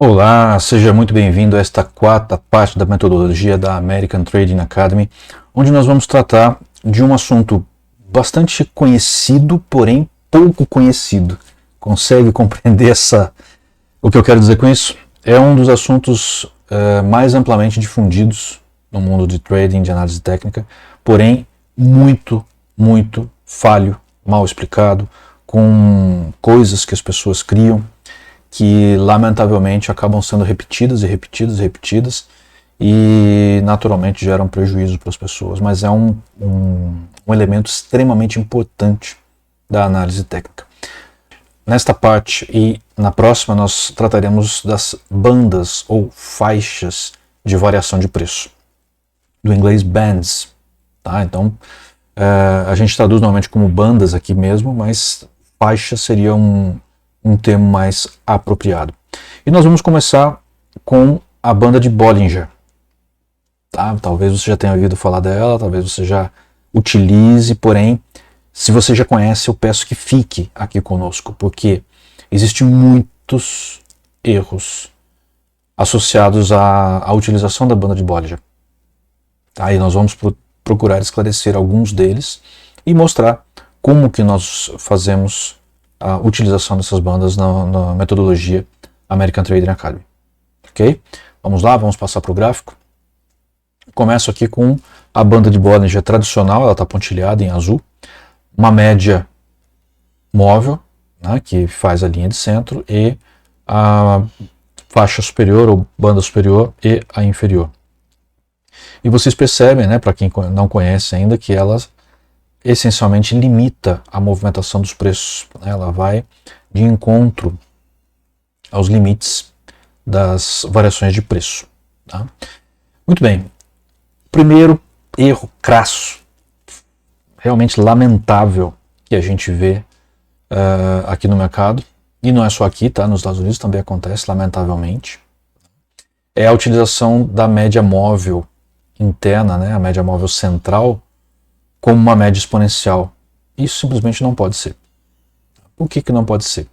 Olá, seja muito bem-vindo a esta quarta parte da metodologia da American Trading Academy, onde nós vamos tratar de um assunto bastante conhecido, porém pouco conhecido. Consegue compreender o que eu quero dizer com isso? É um dos assuntos mais amplamente difundidos no mundo de trading, de análise técnica, porém muito falho, mal explicado, com coisas que as pessoas criam, que lamentavelmente acabam sendo repetidas e naturalmente geram prejuízo para as pessoas, mas é um elemento extremamente importante da análise técnica. Nesta parte e na próxima nós trataremos das bandas ou faixas de variação de preço, do inglês bands, tá? Então a gente traduz normalmente como bandas aqui mesmo, mas faixa seria um termo mais apropriado. E nós vamos começar com a banda de Bollinger. Tá? Talvez você já tenha ouvido falar dela, talvez você já utilize, porém, se você já conhece, eu peço que fique aqui conosco, porque existem muitos erros associados à utilização da banda de Bollinger. Tá? E nós vamos procurar esclarecer alguns deles e mostrar como que nós fazemos a utilização dessas bandas na metodologia American Trading Academy. Ok? Vamos lá, vamos passar para o gráfico. Começo aqui com a banda de Bollinger tradicional, ela está pontilhada em azul. Uma média móvel, né, que faz a linha de centro, e a faixa superior ou banda superior e a inferior. E vocês percebem, né, para quem não conhece ainda, que ela essencialmente limita a movimentação dos preços. Ela vai de encontro aos limites das variações de preço. Tá? Muito bem. Primeiro erro crasso, realmente lamentável, que a gente vê aqui no mercado, e não é só aqui, tá? Nos Estados Unidos também acontece, lamentavelmente, é a utilização da média móvel interna, né? A média móvel central, como uma média exponencial. Isso simplesmente não pode ser. Por que não pode ser?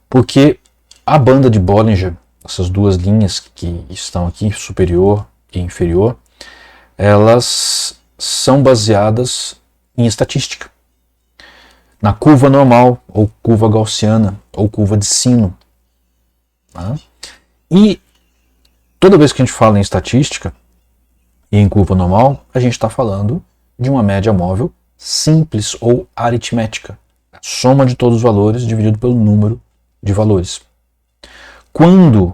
Porque a banda de Bollinger, essas duas linhas que estão aqui, superior e inferior, elas são baseadas em estatística. Na curva normal, ou curva gaussiana, ou curva de sino. Tá? E toda vez que a gente fala em estatística e em curva normal, a gente está falando de uma média móvel simples ou aritmética. A soma de todos os valores dividido pelo número de valores. Quando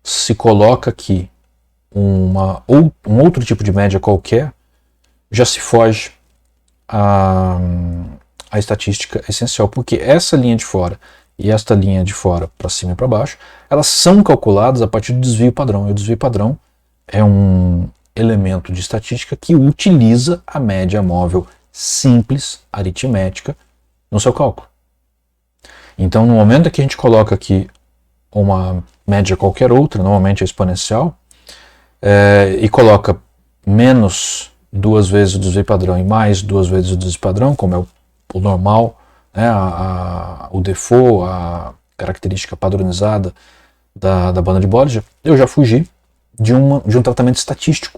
se coloca aqui um outro tipo de média qualquer, já se foge a estatística essencial, porque essa linha de fora e esta linha de fora para cima e para baixo, elas são calculadas a partir do desvio padrão. E o desvio padrão é um elemento de estatística que utiliza a média móvel simples, aritmética, no seu cálculo. Então, no momento em que a gente coloca aqui uma média qualquer outra, normalmente é exponencial, e coloca menos duas vezes o desvio padrão e mais duas vezes o desvio padrão, como é o normal, né, o default, a característica padronizada da banda de Bollinger, eu já fugi de um tratamento estatístico.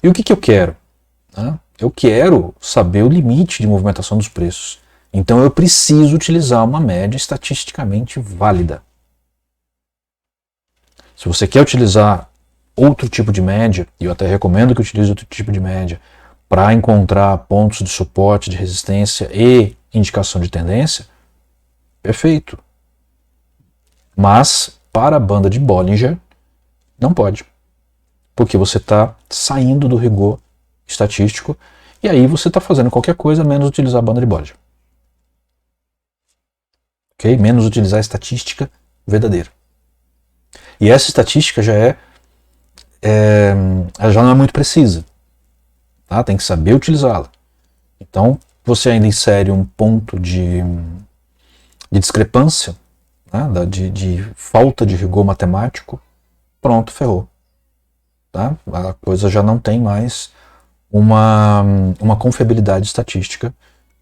E o que eu quero? Eu quero saber o limite de movimentação dos preços. Então eu preciso utilizar uma média estatisticamente válida. Se você quer utilizar outro tipo de média, e eu até recomendo que utilize outro tipo de média, para encontrar pontos de suporte, de resistência e indicação de tendência, perfeito. Mas para a banda de Bollinger, não pode. Porque você está saindo do rigor estatístico e aí você está fazendo qualquer coisa menos utilizar a banda de Bollinger. Okay? Menos utilizar a estatística verdadeira. E essa estatística ela já não é muito precisa. Tá? Tem que saber utilizá-la. Então, você ainda insere um ponto de discrepância, né? de falta de rigor matemático, pronto, ferrou. Tá? A coisa já não tem mais uma confiabilidade estatística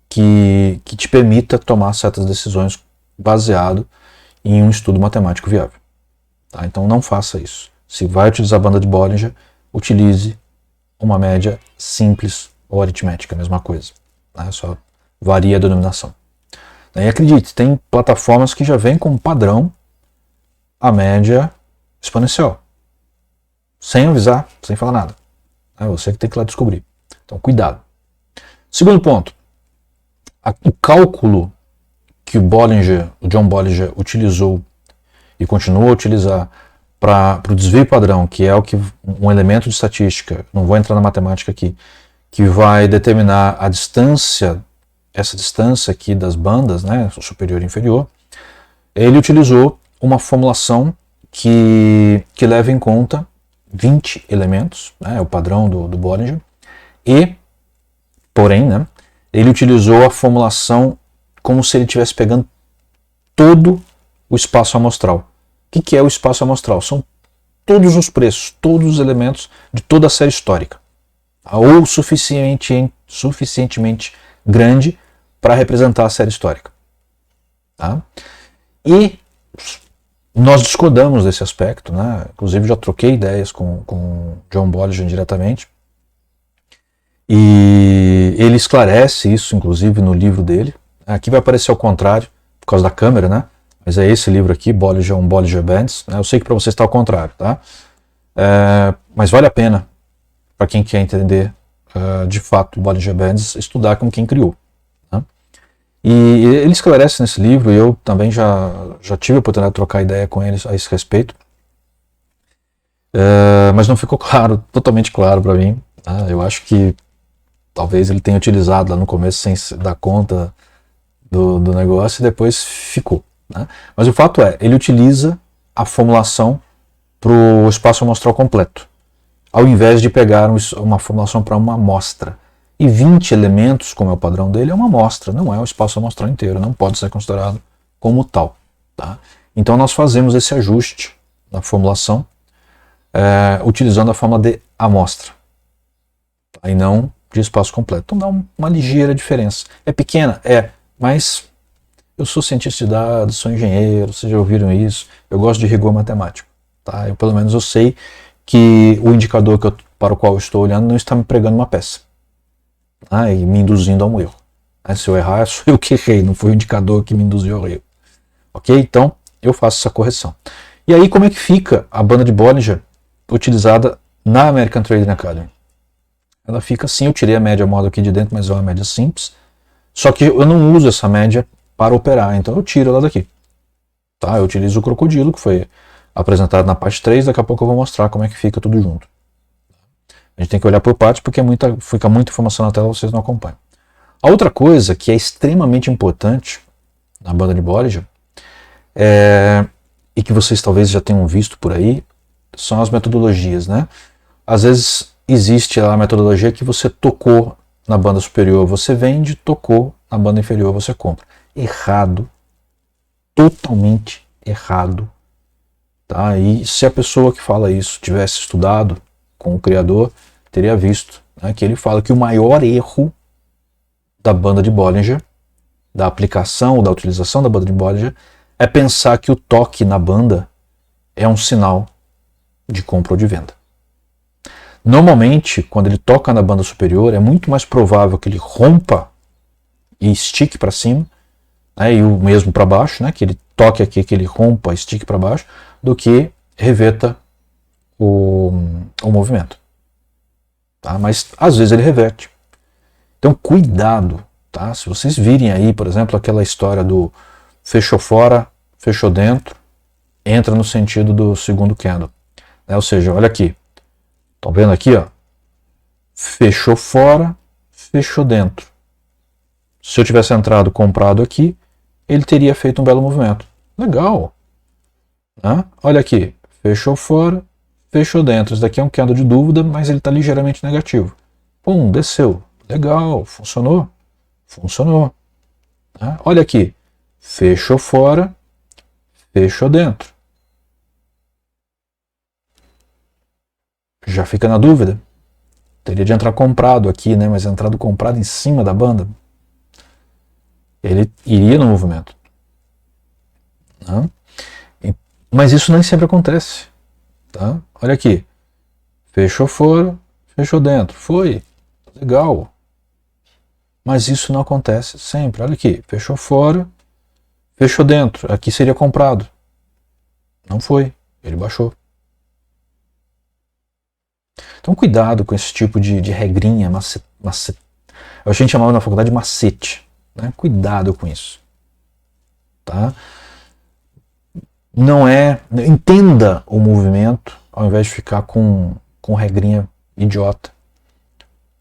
que te permita tomar certas decisões baseado em um estudo matemático viável. Tá? Então não faça isso. Se vai utilizar a banda de Bollinger, utilize uma média simples ou aritmética, a mesma coisa. Tá? Só varia a denominação. E acredite, tem plataformas que já vêm como padrão a média exponencial. Sem avisar, sem falar nada. É você que tem que ir lá descobrir. Então, cuidado. Segundo ponto. O cálculo que o John Bollinger utilizou e continua a utilizar para o desvio padrão, que é um elemento de estatística, não vou entrar na matemática aqui, que vai determinar a distância, essa distância aqui das bandas, né, superior e inferior, ele utilizou uma formulação que leva em conta 20 elementos, né, o padrão do Bollinger, porém, né, ele utilizou a formulação como se ele estivesse pegando todo o espaço amostral. O que é o espaço amostral? São todos os preços, todos os elementos de toda a série histórica, ou suficientemente grande para representar a série histórica. Tá? E nós discordamos desse aspecto, né? Inclusive já troquei ideias com John Bollinger diretamente, e ele esclarece isso, inclusive, no livro dele. Aqui vai aparecer ao contrário, por causa da câmera, né? Mas é esse livro aqui, Bollinger Bands. Eu sei que para você está ao contrário, tá? Mas vale a pena, para quem quer entender de fato Bollinger Bands, estudar com quem criou. Tá? E ele esclarece nesse livro, e eu também já tive a oportunidade de trocar ideia com ele a esse respeito. Mas não ficou claro, totalmente claro para mim. Tá? Eu acho que talvez ele tenha utilizado lá no começo sem dar conta do negócio e depois ficou. Né? Mas o fato é, ele utiliza a formulação para o espaço amostral completo, ao invés de pegar uma formulação para uma amostra. E 20 elementos, como é o padrão dele, é uma amostra, não é o espaço amostral inteiro, não pode ser considerado como tal. Tá? Então nós fazemos esse ajuste na formulação, utilizando a fórmula de amostra, tá? E não de espaço completo. Então dá uma ligeira diferença. É pequena? Mas eu sou cientista de dados, sou engenheiro, vocês já ouviram isso, eu gosto de rigor matemático. Tá? Pelo menos eu sei que o indicador para o qual eu estou olhando não está me pregando uma peça, tá? E me induzindo a um erro. Se eu errar, sou eu que errei, não foi o indicador que me induziu ao erro. Ok? Então, eu faço essa correção. E aí, como é que fica a banda de Bollinger utilizada na American Trading Academy? Ela fica assim, eu tirei a média módulo aqui de dentro, mas é uma média simples. Só que eu não uso essa média para operar, então eu tiro ela daqui. Tá? Eu utilizo o crocodilo, que foi apresentado na parte 3, daqui a pouco eu vou mostrar como é que fica tudo junto. A gente tem que olhar por partes, porque fica muita informação na tela, vocês não acompanham. A outra coisa que é extremamente importante na banda de Bollinger, e que vocês talvez já tenham visto por aí, são as metodologias, né? Às vezes existe a metodologia que você tocou na banda superior, você vende, tocou na banda inferior, você compra. Errado. Totalmente errado. Tá? E se a pessoa que fala isso tivesse estudado com o criador, teria visto, né, que ele fala que o maior erro da banda de Bollinger, da aplicação ou da utilização da banda de Bollinger, é pensar que o toque na banda é um sinal de compra ou de venda. Normalmente, quando ele toca na banda superior, é muito mais provável que ele rompa e estique para cima, né, e o mesmo para baixo, né, que ele toque aqui, que ele rompa, estique para baixo, do que reverta o movimento. Tá? Mas às vezes ele reverte. Então cuidado. Tá? Se vocês virem aí, por exemplo, aquela história do fechou fora, fechou dentro, entra no sentido do segundo candle. Né? Ou seja, olha aqui. Estão vendo aqui? Ó? Fechou fora, fechou dentro. Se eu tivesse entrado comprado aqui, ele teria feito um belo movimento. Legal. Né? Olha aqui. Fechou fora, fechou dentro. Isso daqui é um candle de dúvida, mas ele está ligeiramente negativo. Pum, desceu. Legal. Funcionou? Funcionou. Né? Olha aqui. Fechou fora, fechou dentro. Já fica na dúvida. Teria de entrar comprado aqui, né? Mas entrado comprado em cima da banda, ele iria no movimento. Né? Mas isso nem sempre acontece. Tá? Olha aqui. Fechou fora, fechou dentro. Foi. Legal. Mas isso não acontece sempre. Olha aqui. Fechou fora, fechou dentro. Aqui seria comprado. Não foi. Ele baixou. Então cuidado com esse tipo de regrinha, macete. A gente chamava na faculdade de macete. Né? Cuidado com isso. Tá? Não é. Entenda o movimento ao invés de ficar com regrinha idiota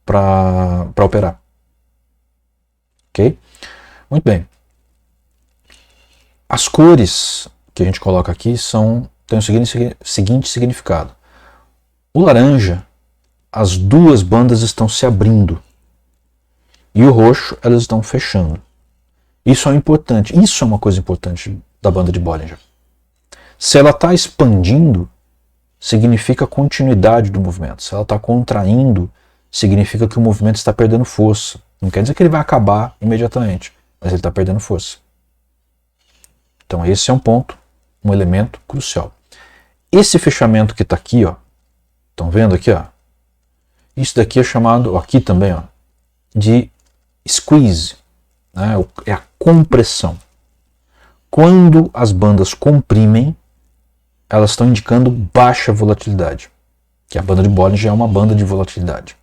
para operar. Ok? Muito bem. As cores que a gente coloca aqui têm o seguinte significado. O laranja, as duas bandas estão se abrindo. E o roxo, elas estão fechando. Isso é importante. Isso é uma coisa importante da banda de Bollinger. Se ela está expandindo, significa continuidade do movimento. Se ela está contraindo, significa que o movimento está perdendo força. Não quer dizer que ele vai acabar imediatamente, mas ele está perdendo força. Então esse é um ponto, um elemento crucial. Esse fechamento que está aqui, ó, estão vendo aqui, ó? Isso daqui é chamado, aqui também, ó, de squeeze, né? É a compressão. Quando as bandas comprimem, elas estão indicando baixa volatilidade, que a banda de Bollinger é uma banda de volatilidade.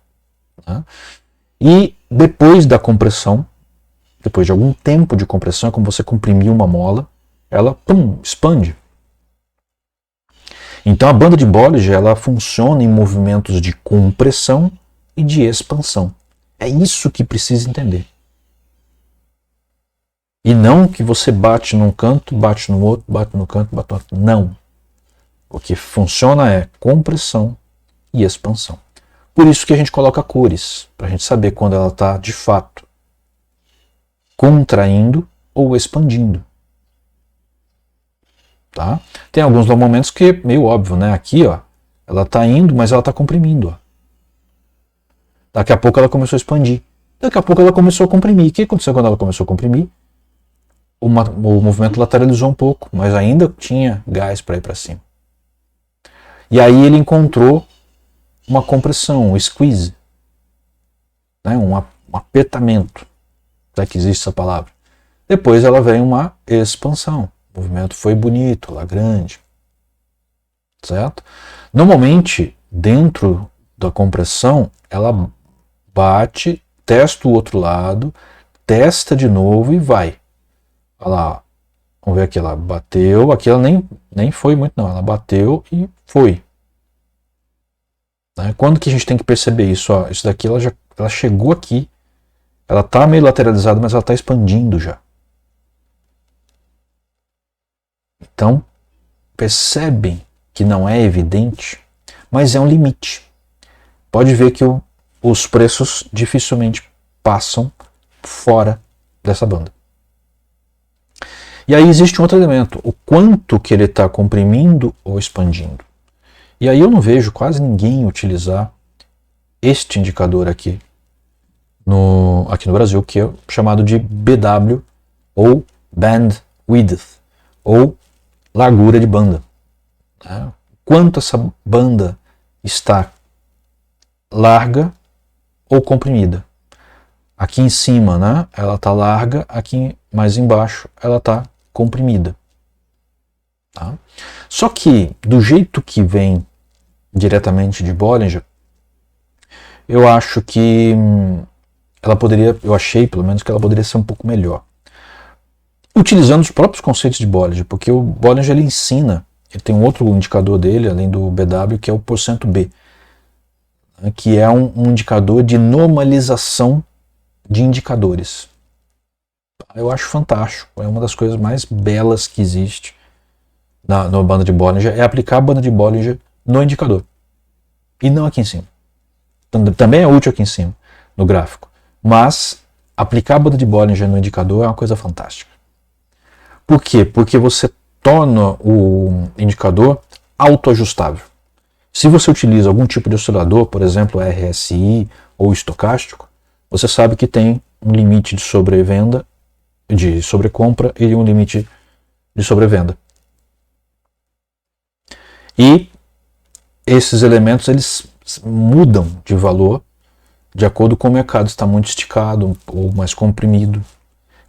Né? E depois da compressão, depois de algum tempo de compressão, é como você comprimir uma mola, ela expande. Então a banda de Bollinger ela funciona em movimentos de compressão e de expansão. É isso que precisa entender. E não que você bate num canto, bate no outro, bate no canto, bate no outro. Não. O que funciona é compressão e expansão. Por isso que a gente coloca cores, para a gente saber quando ela está de fato contraindo ou expandindo. Tá? Tem alguns momentos que é meio óbvio, né? Aqui, ó, ela está indo, mas ela está comprimindo. Ó. Daqui a pouco ela começou a expandir. Daqui a pouco ela começou a comprimir. O que aconteceu quando ela começou a comprimir? O movimento lateralizou um pouco, mas ainda tinha gás para ir para cima. E aí ele encontrou uma compressão, um squeeze, né? um apertamento, já que existe essa palavra. Depois ela vem uma expansão. O movimento foi bonito, lá grande. Certo? Normalmente, dentro da compressão, ela bate, testa o outro lado, testa de novo e vai. Olha lá, vamos ver aqui, ela bateu, aqui ela nem foi muito não, ela bateu e foi. Né? Quando que a gente tem que perceber isso? Ó, isso daqui ela chegou aqui, ela está meio lateralizada, mas ela está expandindo já. Então, percebem que não é evidente, mas é um limite. Pode ver que os preços dificilmente passam fora dessa banda. E aí existe um outro elemento, o quanto que ele está comprimindo ou expandindo. E aí eu não vejo quase ninguém utilizar este indicador aqui no Brasil, que é chamado de BW, ou Band Width, ou largura de banda. Né? Quanto essa banda está larga ou comprimida. Aqui em cima, né, ela está larga, aqui mais embaixo ela está comprimida. Tá? Só que, do jeito que vem diretamente de Bollinger, eu acho que ela poderia, eu achei pelo menos que ela poderia ser um pouco melhor. Utilizando os próprios conceitos de Bollinger, porque o Bollinger ele ensina, ele tem um outro indicador dele, além do BW, que é o %B, que é um indicador de normalização de indicadores. Eu acho fantástico, é uma das coisas mais belas que existe na banda de Bollinger, é aplicar a banda de Bollinger no indicador, e não aqui em cima. Também é útil aqui em cima, no gráfico, mas aplicar a banda de Bollinger no indicador é uma coisa fantástica. Por quê? Porque você torna o indicador autoajustável. Se você utiliza algum tipo de oscilador, por exemplo, RSI ou estocástico, você sabe que tem um limite de sobrevenda, de sobrecompra e um limite de sobrevenda. E esses elementos eles mudam de valor de acordo com o mercado está muito esticado ou mais comprimido.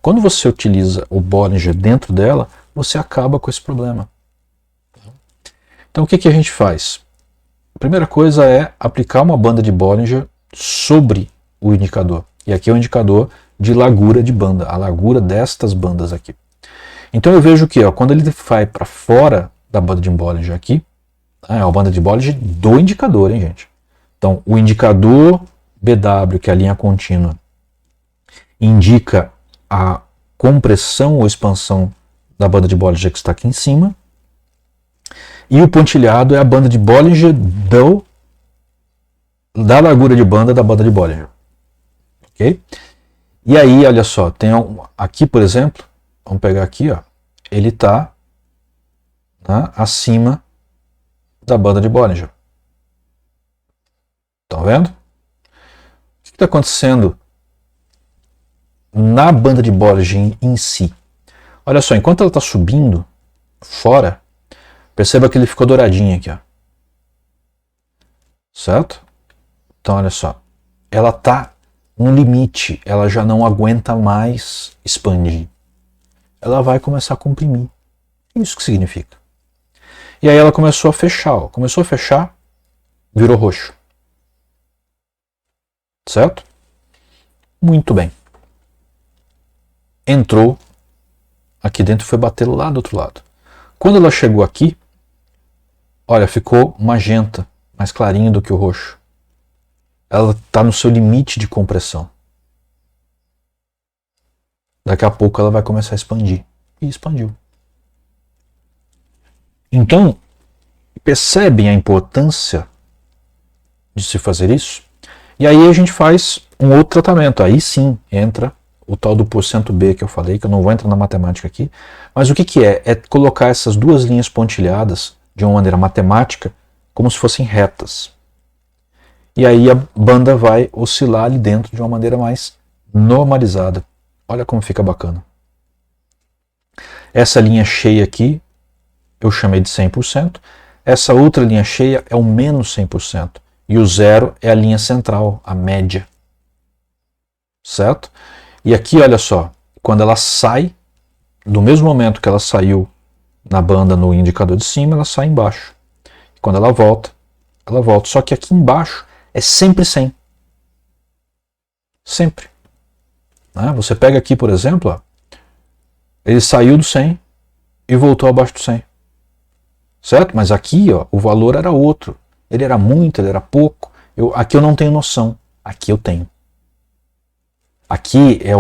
Quando você utiliza o Bollinger dentro dela, você acaba com esse problema. Então o que a gente faz? A primeira coisa é aplicar uma banda de Bollinger sobre o indicador. E aqui é o indicador de largura de banda, a largura destas bandas aqui. Então eu vejo que quando ele vai para fora da banda de Bollinger aqui, é a banda de Bollinger do indicador, hein, gente? Então o indicador BW, que é a linha contínua, indica a compressão ou expansão da banda de Bollinger que está aqui em cima. E o pontilhado é a banda de Bollinger da largura de banda da banda de Bollinger. Ok? E aí, olha só, tem aqui, por exemplo, vamos pegar aqui, ele está acima da banda de Bollinger. Estão vendo? O que está acontecendo na banda de Bollinger em si? Olha só, enquanto ela está subindo fora, perceba que ele ficou douradinho aqui, certo? Então, olha só, ela está no limite, ela já não aguenta mais expandir. Ela vai começar a comprimir. Isso que significa. E aí ela começou a fechar, começou a fechar, virou roxo. Certo? Muito bem. Entrou aqui dentro e foi bater lá do outro lado. Quando ela chegou aqui, olha, ficou magenta, mais clarinho do que o roxo. Ela está no seu limite de compressão. Daqui a pouco ela vai começar a expandir. E expandiu. Então, percebem a importância de se fazer isso? E aí a gente faz um outro tratamento. Aí sim entra o tal do porcento B que eu falei, que eu não vou entrar na matemática aqui. Mas o que é? É colocar essas duas linhas pontilhadas de uma maneira matemática como se fossem retas. E aí a banda vai oscilar ali dentro de uma maneira mais normalizada. Olha como fica bacana. Essa linha cheia aqui eu chamei de 100%. Essa outra linha cheia é o menos 100%. E o zero é a linha central, a média. Certo? E aqui, olha só, quando ela sai, do mesmo momento que ela saiu na banda no indicador de cima, ela sai embaixo. E quando ela volta. Só que aqui embaixo é sempre 100. Sempre. Você pega aqui, por exemplo, ele saiu do 100 e voltou abaixo do 100. Certo? Mas aqui o valor era outro. Ele era muito, ele era pouco. Aqui eu não tenho noção. Aqui eu tenho. Aqui é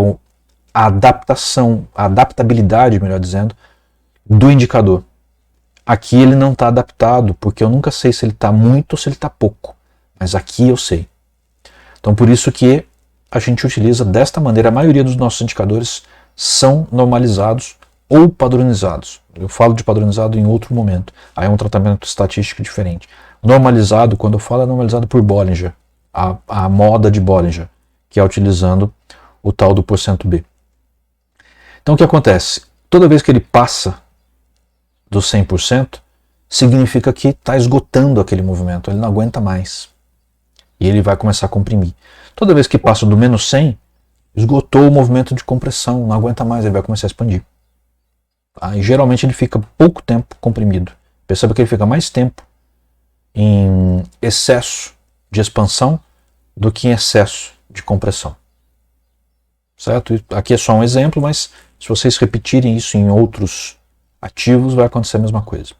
a adaptação, a adaptabilidade, melhor dizendo, do indicador. Aqui ele não está adaptado, porque eu nunca sei se ele está muito ou se ele está pouco. Mas aqui eu sei. Então por isso que a gente utiliza desta maneira. A maioria dos nossos indicadores são normalizados ou padronizados. Eu falo de padronizado em outro momento. Aí é um tratamento estatístico diferente. Normalizado, quando eu falo, é normalizado por Bollinger. A moda de Bollinger, que é utilizando o tal do porcento B. Então o que acontece? Toda vez que ele passa do 100%, significa que está esgotando aquele movimento. Ele não aguenta mais. E ele vai começar a comprimir. Toda vez que passa do menos 100, esgotou o movimento de compressão. Não aguenta mais, ele vai começar a expandir. E geralmente ele fica pouco tempo comprimido. Perceba que ele fica mais tempo em excesso de expansão do que em excesso de compressão. Certo? Aqui é só um exemplo, mas se vocês repetirem isso em outros ativos, vai acontecer a mesma coisa.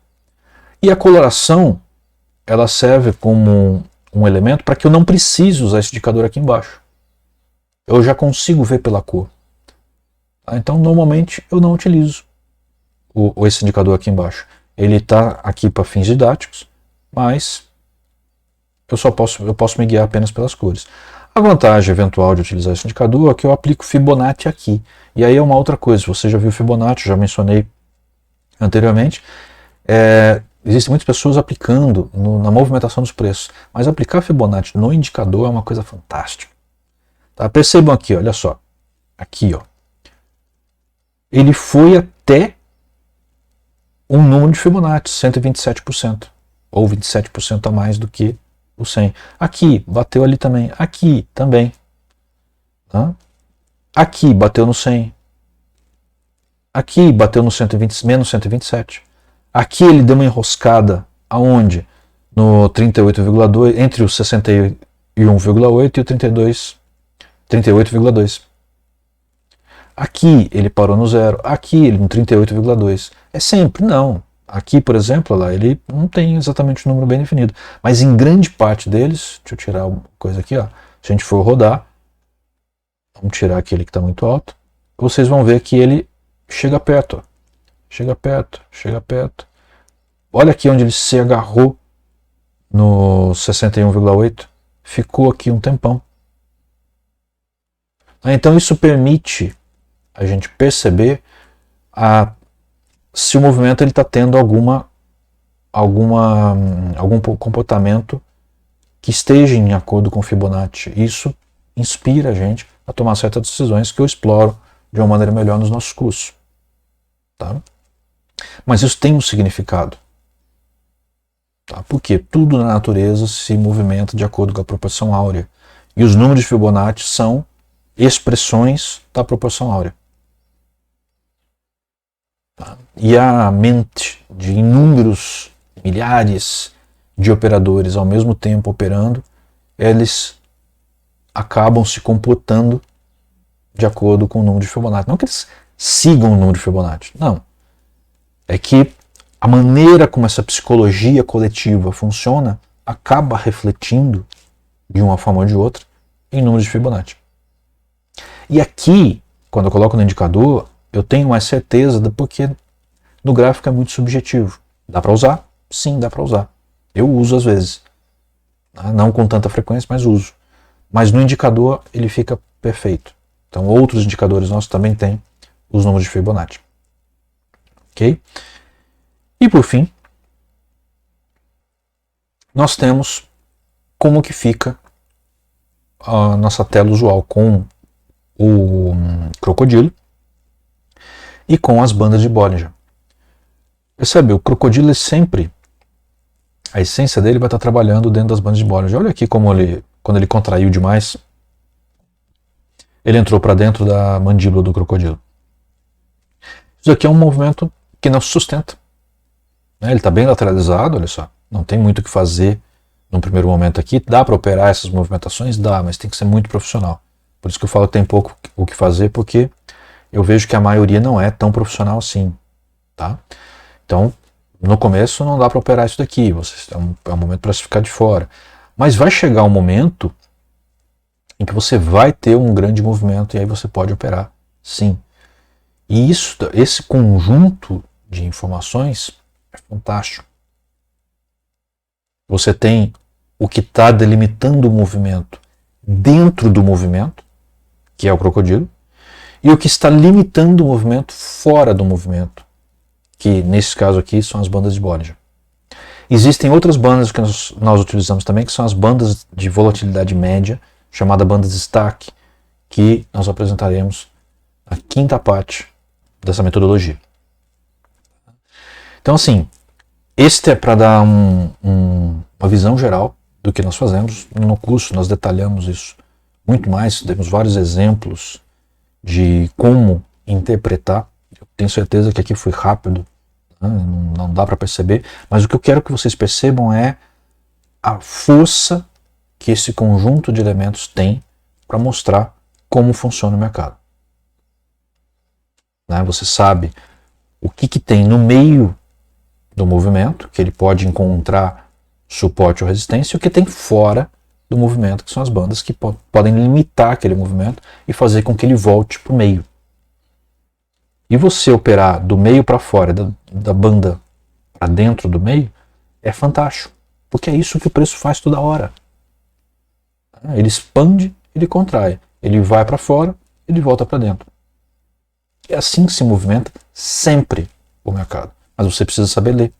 E a coloração, ela serve como um elemento para que eu não precise usar esse indicador aqui embaixo. Eu já consigo ver pela cor. Então, normalmente, eu não utilizo esse indicador aqui embaixo. Ele está aqui para fins didáticos, mas eu posso me guiar apenas pelas cores. A vantagem eventual de utilizar esse indicador é que eu aplico Fibonacci aqui. E aí é uma outra coisa. Você já viu Fibonacci, já mencionei anteriormente. Existem muitas pessoas aplicando na movimentação dos preços. Mas aplicar Fibonacci no indicador é uma coisa fantástica. Tá? Percebam aqui, olha só. Aqui, ele foi até um número de Fibonacci, 127%. ou 27% a mais do que o 100. Aqui, bateu ali também. Aqui, também. Tá? Aqui, bateu no 100. Aqui, bateu no 120, menos 127. Aqui ele deu uma enroscada. Aonde? No 38,2, entre o 61,8 e o 38,2. Aqui ele parou no 0. Aqui ele no 38,2. É sempre? Não. Aqui, por exemplo, lá, ele não tem exatamente o número bem definido. Mas em grande parte deles, deixa eu tirar uma coisa aqui, ó. Se a gente for rodar, vamos tirar aquele que está muito alto, vocês vão ver que ele chega perto. Ó. Chega perto, chega perto. Olha aqui onde ele se agarrou no 61,8. Ficou aqui um tempão. Então isso permite a gente perceber se o movimento está tendo algum comportamento que esteja em acordo com Fibonacci. Isso inspira a gente a tomar certas decisões que eu exploro de uma maneira melhor nos nossos cursos. Tá? Mas isso tem um significado. Tá? Porque tudo na natureza se movimenta de acordo com a proporção áurea. E os números de Fibonacci são expressões da proporção áurea. Tá? E a mente de inúmeros milhares de operadores ao mesmo tempo operando, eles acabam se comportando de acordo com o número de Fibonacci. Não que eles sigam o número de Fibonacci, não. É que a maneira como essa psicologia coletiva funciona acaba refletindo, de uma forma ou de outra, em números de Fibonacci. E aqui, quando eu coloco no indicador, eu tenho mais certeza, porque no gráfico é muito subjetivo. Dá para usar? Sim, dá para usar. Eu uso às vezes. Não com tanta frequência, mas uso. Mas no indicador ele fica perfeito. Então outros indicadores nossos também têm os números de Fibonacci. Ok? E por fim, nós temos como que fica a nossa tela usual com o crocodilo e com as bandas de Bollinger. Percebe? O crocodilo é sempre, a essência dele vai estar trabalhando dentro das bandas de Bollinger. Olha aqui como quando ele contraiu demais, ele entrou para dentro da mandíbula do crocodilo. Isso aqui é um movimento que não se sustenta. Ele está bem lateralizado, olha só. Não tem muito o que fazer no primeiro momento aqui. Dá para operar essas movimentações? Dá, mas tem que ser muito profissional. Por isso que eu falo que tem pouco o que fazer, porque eu vejo que a maioria não é tão profissional assim. Tá? Então, no começo não dá para operar isso daqui. É um momento para se ficar de fora. Mas vai chegar um momento em que você vai ter um grande movimento e aí você pode operar, sim. E esse conjunto de informações é fantástico. Você tem o que está delimitando o movimento dentro do movimento, que é o crocodilo, e o que está limitando o movimento fora do movimento, que nesse caso aqui são as bandas de Bollinger. Existem outras bandas que nós utilizamos também, que são as bandas de volatilidade média, chamada bandas de Stack, que nós apresentaremos na quinta parte dessa metodologia. Então assim, este é para dar uma visão geral do que nós fazemos. No curso nós detalhamos isso muito mais, temos vários exemplos de como interpretar. Eu tenho certeza que aqui foi rápido, né? Não dá para perceber, mas o que eu quero que vocês percebam é a força que esse conjunto de elementos tem para mostrar como funciona o mercado. Você sabe o que tem no meio do movimento, que ele pode encontrar suporte ou resistência, e o que tem fora do movimento, que são as bandas que podem limitar aquele movimento e fazer com que ele volte para o meio. E você operar do meio para fora, da banda para dentro do meio, é fantástico, porque é isso que o preço faz toda hora. Ele expande, ele contrai, ele vai para fora, ele volta para dentro. É assim que se movimenta sempre o mercado. Mas você precisa saber ler.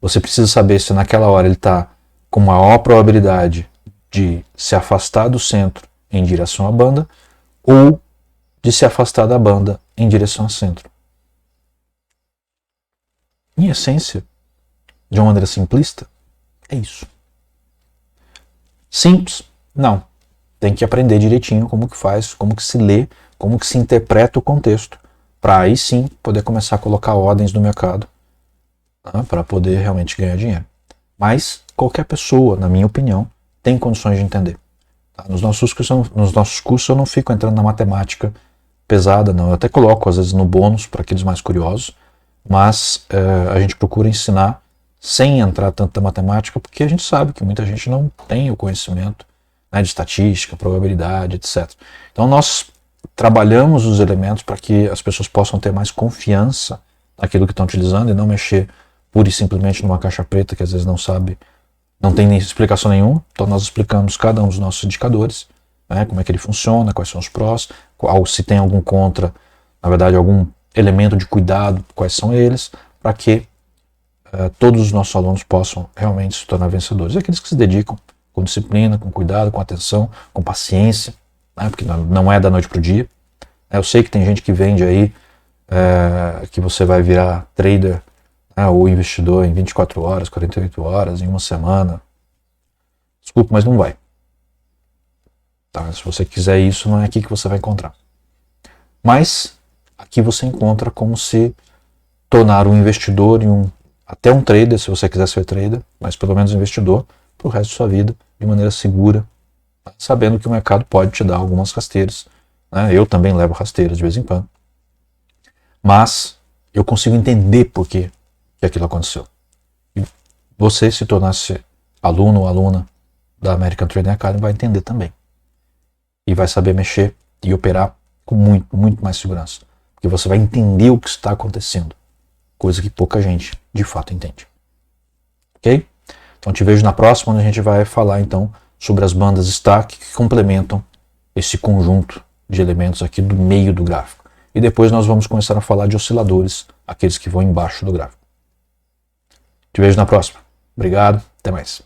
Você precisa saber se naquela hora ele está com maior probabilidade de se afastar do centro em direção à banda ou de se afastar da banda em direção ao centro. Em essência, de uma maneira simplista, É isso. Simples? Não. Tem que aprender direitinho como que faz, como que se lê, como que se interpreta o contexto, para aí sim poder começar a colocar ordens no mercado, tá? Para poder realmente ganhar dinheiro. Mas qualquer pessoa, na minha opinião, tem condições de entender. Tá? Nos nossos cursos eu não fico entrando na matemática pesada, não. Eu até coloco às vezes no bônus para aqueles mais curiosos, mas a gente procura ensinar sem entrar tanta matemática, porque a gente sabe que muita gente não tem o conhecimento, né, de estatística, probabilidade, etc. Então nós trabalhamos os elementos para que as pessoas possam ter mais confiança naquilo que estão utilizando e não mexer pura e simplesmente numa caixa preta que às vezes não sabe, não tem nem explicação nenhuma. Então nós explicamos cada um dos nossos indicadores, né, como é que ele funciona, quais são os prós, se tem algum contra, na verdade algum elemento de cuidado, quais são eles, para que todos os nossos alunos possam realmente se tornar vencedores. E aqueles que se dedicam com disciplina, com cuidado, com atenção, com paciência, né, porque não é da noite para o dia. Eu sei que tem gente que vende aí que você vai virar trader, né, ou investidor em 24 horas, 48 horas, em uma semana. Desculpa, mas não vai. Tá? Se você quiser isso, não é aqui que você vai encontrar. Mas aqui você encontra como se tornar um investidor e até um trader, se você quiser ser trader, mas pelo menos investidor para o resto da sua vida, de maneira segura, sabendo que o mercado pode te dar algumas rasteiras, né? Eu também levo rasteiras de vez em quando, mas eu consigo entender por que aquilo aconteceu. E você, se tornar-se aluno ou aluna da American Trading Academy, vai entender também. E vai saber mexer e operar com muito, muito mais segurança. Porque você vai entender o que está acontecendo. Coisa que pouca gente, de fato, entende. Ok? Então te vejo na próxima, onde a gente vai falar, então, sobre as bandas Stark que complementam esse conjunto de elementos aqui do meio do gráfico. E depois nós vamos começar a falar de osciladores, aqueles que vão embaixo do gráfico. Te vejo na próxima. Obrigado, até mais.